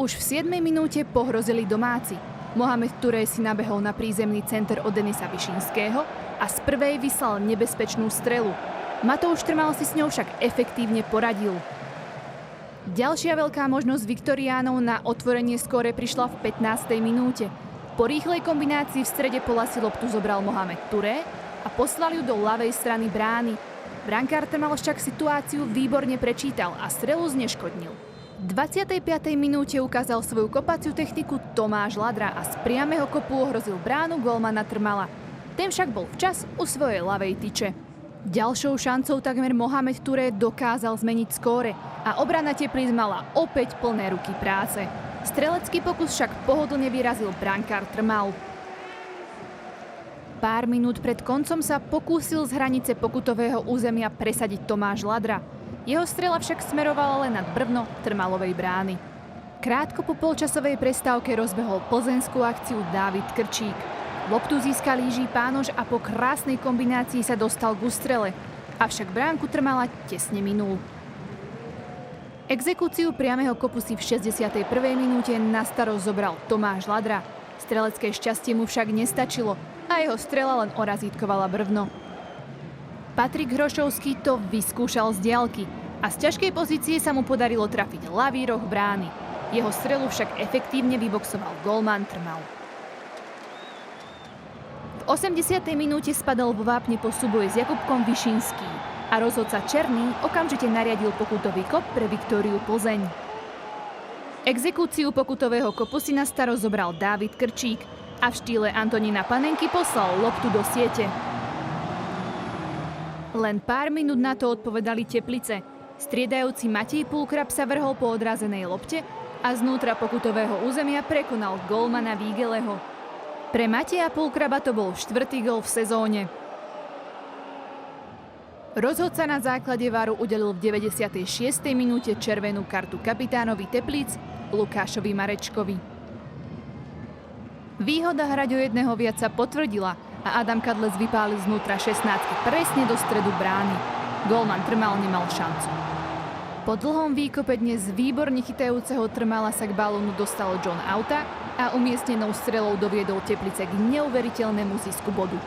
Už v 7. minúte pohrozili domáci. Mohamed Touré si nabehol na prízemný center od Denisa Višinského a z prvej vyslal nebezpečnú strelu. Matouš Trmal si s ňou však efektívne poradil. Ďalšia veľká možnosť Viktoriánov na otvorenie skóre prišla v 15. minúte. Po rýchlej kombinácii v strede pola si loptu zobral Mohamed Touré a poslal ju do ľavej strany brány. Brankár Trmal však situáciu výborne prečítal a strelu zneškodnil. V 25. minúte ukázal svoju kopaciu techniku Tomáš Ladra a z priameho kopu ohrozil bránu gólmana Trmala. Ten však bol včas u svojej ľavej tyče. Ďalšou šancou takmer Mohamed Touré dokázal zmeniť skóre a obrana Teplíc mala opäť plné ruky práce. Strelecký pokus však pohodlne vyrazil brankár Trmal. Pár minút pred koncom sa pokúsil z hranice pokutového územia presadiť Tomáš Ladra. Jeho strela však smerovala len nad brvno Trmalovej brány. Krátko po polčasovej prestávke rozbehol plzeňskú akciu Dávid Krčík. Loptu získal Jiří Pánoš a po krásnej kombinácii sa dostal k ústrele, avšak bránku Trmala tesne minul. Exekúciu priameho kopu si v 61. minúte na starosť zobral Tomáš Ladra. Strelecké šťastie mu však nestačilo a jeho strela len orazítkovala brvno. Patrik Hrošovský to vyskúšal z diaľky a z ťažkej pozície sa mu podarilo trafiť ľavý roh brány. Jeho strelu však efektívne vyboxoval gólman Trmal. V 80. minúte spadol vo vápne po súboji s Jakubkom Višinský a rozhodca Černý okamžite nariadil pokutový kop pre Viktóriu Plzeň. Exekúciu pokutového kopu si na starosť zobral Dávid Krčík a v štýle Antonína Panenky poslal loptu do siete. Len pár minút na to odpovedali Teplice. Striedajúci Matej Pulkrab sa vrhol po odrazenej lopte a znútra pokutového územia prekonal gólmana Vígeleho. Pre Mateja Pulkraba to bol 4. gól v sezóne. Rozhodca na základe VARu udelil v 96. minúte červenú kartu kapitánovi Teplíc Lukášovi Marečkovi. Výhoda hrať o jedného viac sa potvrdila a Adam Kadlec vypálil znútra 16 presne do stredu brány. Gólman Trmal nemal šancu. Po dlhom výkope dnes výborne chytajúceho Trmala sa k balónu dostal John Auta a umiestnenou strelou doviedol Teplice k neuveriteľnému zisku bodu.